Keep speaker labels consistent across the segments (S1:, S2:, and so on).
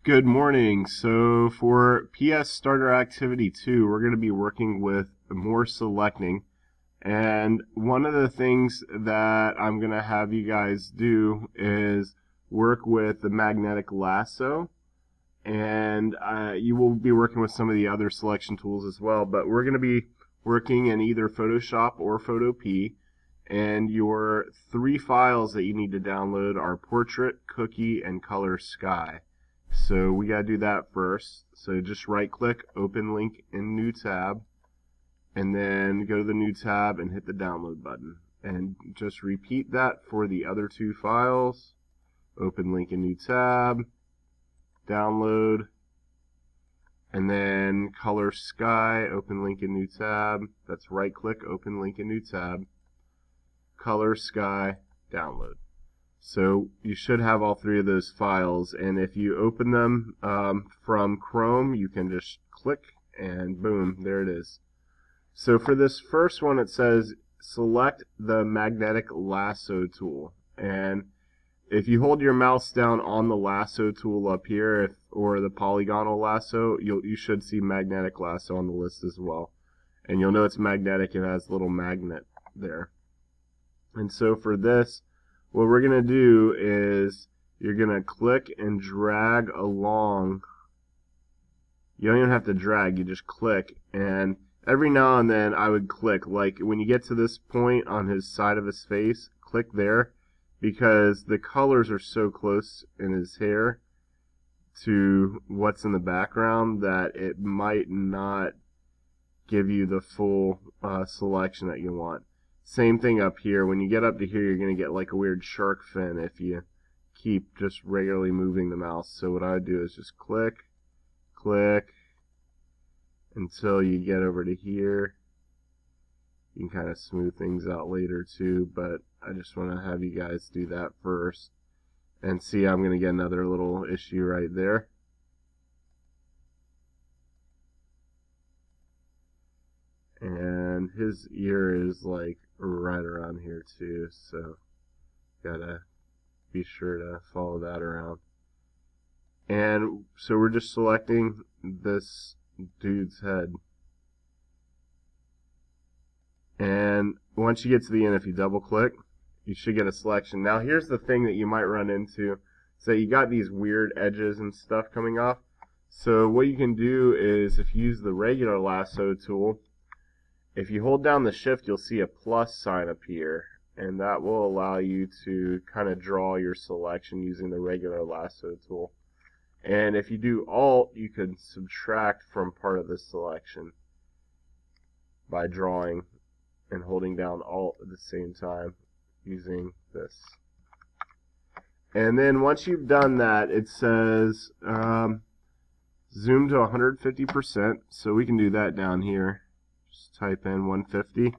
S1: Good morning. So for PS Starter Activity 2, we're going to be working with more selecting. And one of the things that I'm going to have you guys do is work with the magnetic lasso. And you will be working with some of the other selection tools as well. But we're going to be working in either Photoshop or Photop. And your three files that you need to download are Portrait, Cookie, and Color Sky. So we got to do that first. So just right click, open link in new tab, and then go to the new tab and hit the download button. And just repeat that for the other two files. Open link in new tab, download, and then Color Sky, open link in new tab. That's right click, open link in new tab, Color Sky, download. So you should have all three of those files, and if you open them from Chrome, you can just click and boom, there it is. So for this first one, it says select the magnetic lasso tool, and if you hold your mouse down on the lasso tool up here, or the polygonal lasso, you should see magnetic lasso on the list as well, and you'll know it's magnetic. It has a little magnet there. And so for this, what we're going to do is you're going to click and drag along. You don't even have to drag, you just click. And every now and then I would click, like when you get to this point on his side of his face, click there, because the colors are so close in his hair to what's in the background that it might not give you the full selection that you want. Same thing up here. When you get up to here, you're going to get like a weird shark fin if you keep just regularly moving the mouse. So what I do is just click, click, until you get over to here. You can kind of smooth things out later too, but I just want to have you guys do that first. And see, I'm going to get another little issue right there. And his ear is like right around here too, so gotta be sure to follow that around. And so we're just selecting this dude's head. And once you get to the end, if you double click, you should get a selection. Now here's the thing that you might run into. So you got these weird edges and stuff coming off. So what you can do is, if you use the regular lasso tool, if you hold down the shift, you'll see a plus sign appear, and that will allow you to kind of draw your selection using the regular lasso tool. And if you do Alt, you can subtract from part of the selection by drawing and holding down Alt at the same time using this. And then once you've done that, it says zoom to 150%, so we can do that down here. Just type in 150,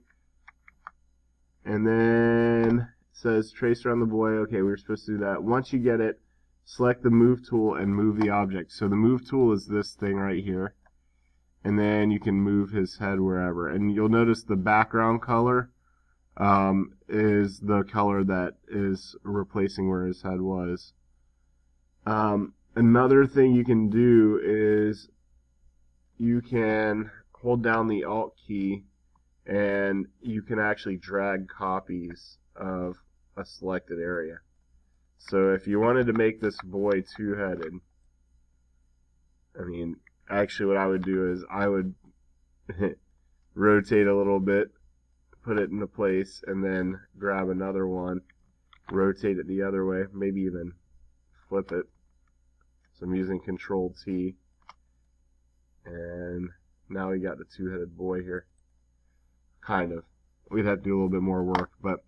S1: and then it says trace around the boy. Okay, we were supposed to do that. Once you get it, select the move tool and move the object. So the move tool is this thing right here, and then you can move his head wherever. And you'll notice the background color is the color that is replacing where his head was. Another thing you can do is you can hold down the Alt key, and you can actually drag copies of a selected area. So if you wanted to make this boy two-headed, I mean, actually what I would do is I would rotate a little bit, put it into place, and then grab another one, rotate it the other way, maybe even flip it. So I'm using Control T, and now we got the two-headed boy here. Kind of. We'd have to do a little bit more work, but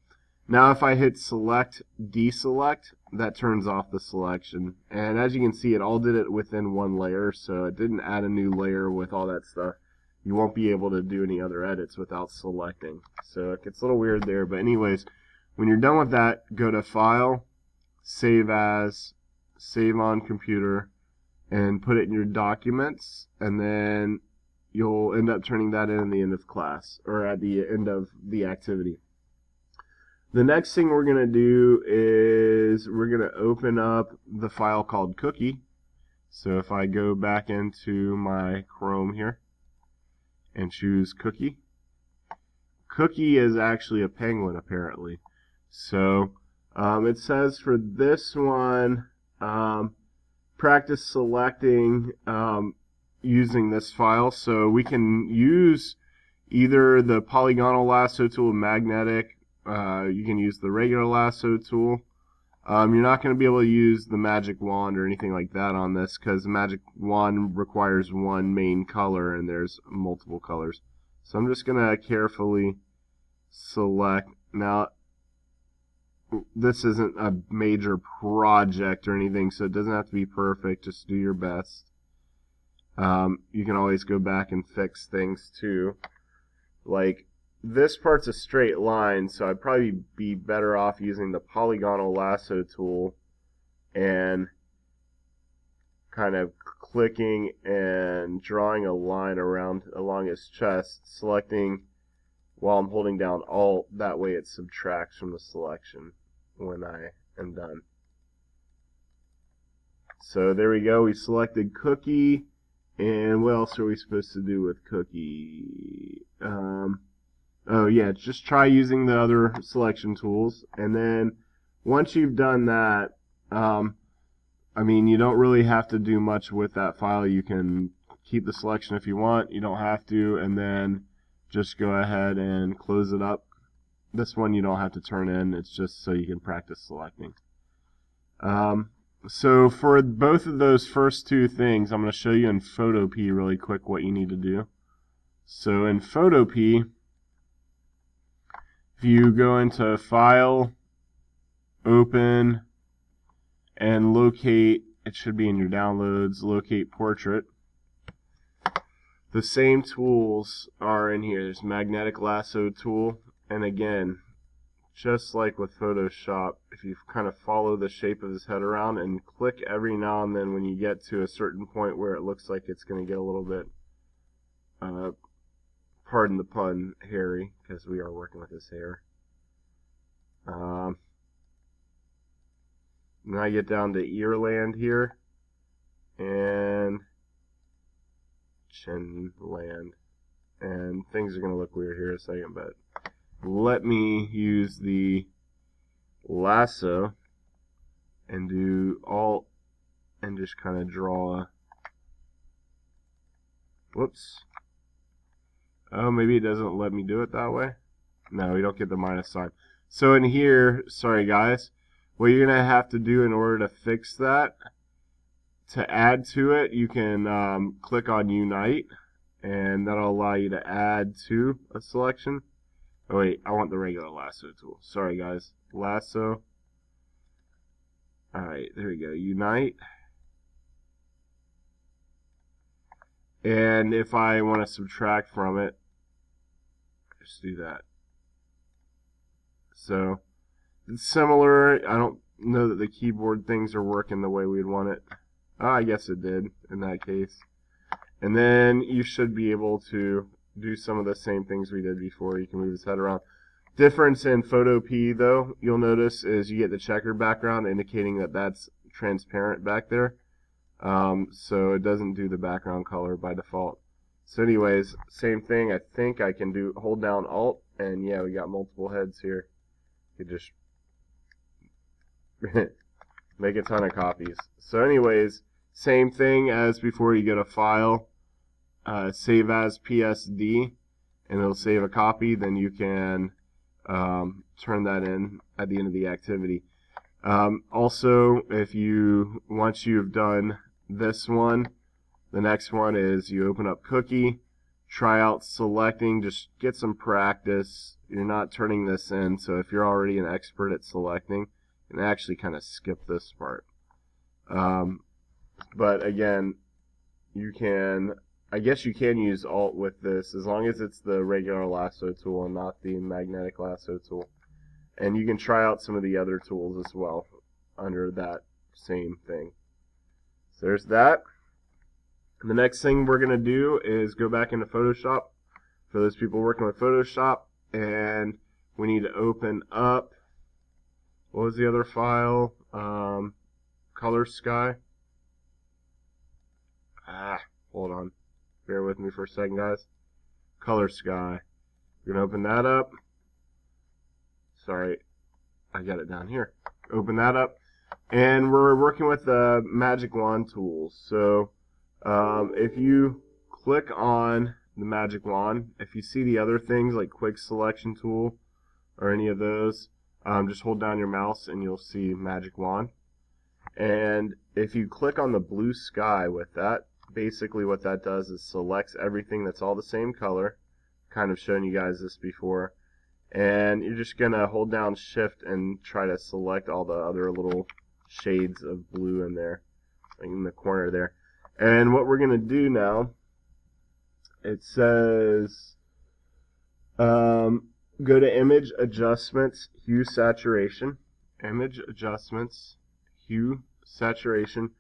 S1: now if I hit select, deselect, that turns off the selection. And as you can see, it all did it within one layer, so it didn't add a new layer with all that stuff. You won't be able to do any other edits without selecting. So it gets a little weird there, but anyways, when you're done with that, go to File, Save As, Save on Computer, and put it in your documents, and then you'll end up turning that in at the end of class, or at the end of the activity. The next thing we're going to do is we're going to open up the file called Cookie. So if I go back into my Chrome here and choose Cookie, Cookie is actually a penguin apparently. So it says for this one, practice selecting using this file. So we can use either the polygonal lasso tool, magnetic. You can use the regular lasso tool. You're not going to be able to use the magic wand or anything like that on this because the magic wand requires one main color and there's multiple colors. So I'm just going to carefully select. Now, this isn't a major project or anything, so it doesn't have to be perfect. Just do your best. You can always go back and fix things too. Like, this part's a straight line, so I'd probably be better off using the polygonal lasso tool and kind of clicking and drawing a line along his chest, selecting while I'm holding down Alt. That way it subtracts from the selection when I am done. So there we go. We selected Cookie, and what else are we supposed to do with Cookie? Oh yeah, just try using the other selection tools, and then once you've done that, I mean, you don't really have to do much with that file. You can keep the selection if you want. You don't have to, and then just go ahead and close it up. This one you don't have to turn in. It's just so you can practice selecting. So for both of those first two things, I'm going to show you in Photopea really quick what you need to do. So in Photopea, if you go into File, Open, and locate, it should be in your downloads, locate Portrait. The same tools are in here. There's Magnetic Lasso tool, and again, just like with Photoshop, if you kind of follow the shape of his head around and click every now and then when you get to a certain point where it looks like it's going to get a little bit, pardon the pun, hairy, because we are working with his hair. Now I get down to ear land here, and chin land, and things are going to look weird here in a second, but let me use the lasso and do Alt and just kind of draw a, whoops, oh, maybe it doesn't let me do it that way. No, we don't get the minus sign. So in here, sorry guys, what you're going to have to do in order to fix that, to add to it, you can click on Unite, and that'll allow you to add to a selection. Oh wait, I want the regular lasso tool. Sorry guys. Lasso. Alright, there we go. Unite. And if I want to subtract from it, just do that. So, it's similar. I don't know that the keyboard things are working the way we'd want it. Oh, I guess it did in that case. And then you should be able to do some of the same things we did before. You can move his head around. Difference in Photopea, though, you'll notice is you get the checkered background indicating that that's transparent back there. So it doesn't do the background color by default. So anyways, same thing. I think I can do hold down Alt, and yeah, we got multiple heads here. You just make a ton of copies. So anyways, same thing as before. You go to File, Save as PSD, and it'll save a copy. Then you can turn that in at the end of the activity. Also, once you've done this one, the next one is you open up Cookie, try out selecting, just get some practice. You're not turning this in, so if you're already an expert at selecting, you can actually kind of skip this part. But again, I guess you can use Alt with this as long as it's the regular lasso tool and not the magnetic lasso tool. And you can try out some of the other tools as well under that same thing. So there's that. The next thing we're going to do is go back into Photoshop for those people working with Photoshop, and we need to open up, what was the other file? Color Sky. hold on. Bear with me for a second, guys. Color sky. You're going to open that up. Sorry, I got it down here. Open that up. And we're working with the magic wand tools. So if you click on the magic wand, if you see the other things like quick selection tool or any of those, just hold down your mouse and you'll see magic wand. And if you click on the blue sky with that, basically what that does is selects everything that's all the same color. Kind of shown you guys this before. And you're just going to hold down shift and try to select all the other little shades of blue in there, like in the corner there. And what we're going to do now, it says go to image adjustments, hue saturation, image adjustments, hue saturation.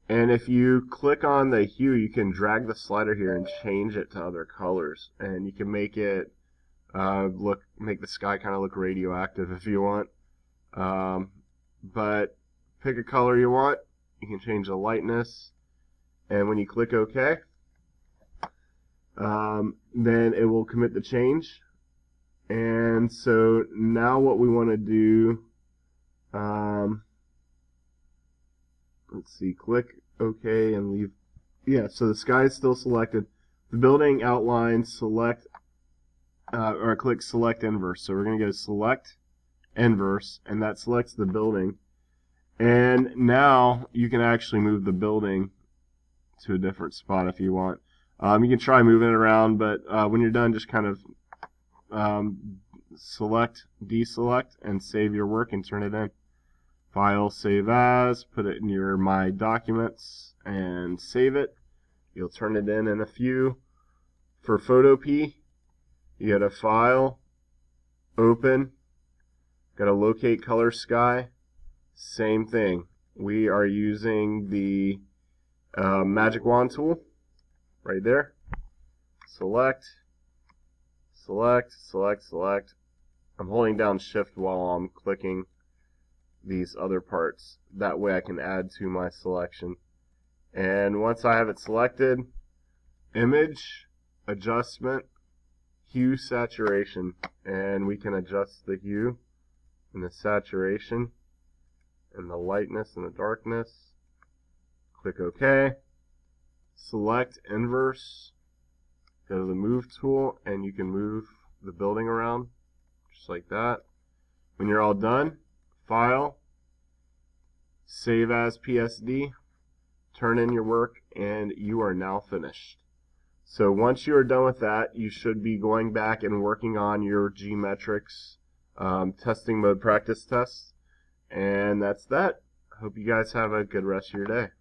S1: And if you click on the hue, you can drag the slider here and change it to other colors, and you can make it make the sky kind of look radioactive if you want. But pick a color you want. You can change the lightness, and when you click OK, then it will commit the change. And so now what we want to do, let's see, click OK and leave. Yeah, so the sky is still selected. The building outline, select or click select inverse. So we're going to go select inverse, and that selects the building. And now you can actually move the building to a different spot if you want. You can try moving it around, but when you're done, just kind of select, deselect, and save your work and turn it in. File, save as, put it in your My Documents, and save it. You'll turn it in a few. For Photopea, you go to File, Open, got to locate color sky. Same thing. We are using the magic wand tool right there. Select, select, select, select. I'm holding down shift while I'm clicking these other parts. That way I can add to my selection. And once I have it selected, image, adjustment, hue saturation, and we can adjust the hue and the saturation and the lightness and the darkness. Click OK. Select inverse. Go to the move tool, and you can move the building around just like that. When you're all done, File, Save as PSD, turn in your work, and you are now finished. So once you are done with that, you should be going back and working on your geometrics testing mode practice tests. And that's that. Hope you guys have a good rest of your day.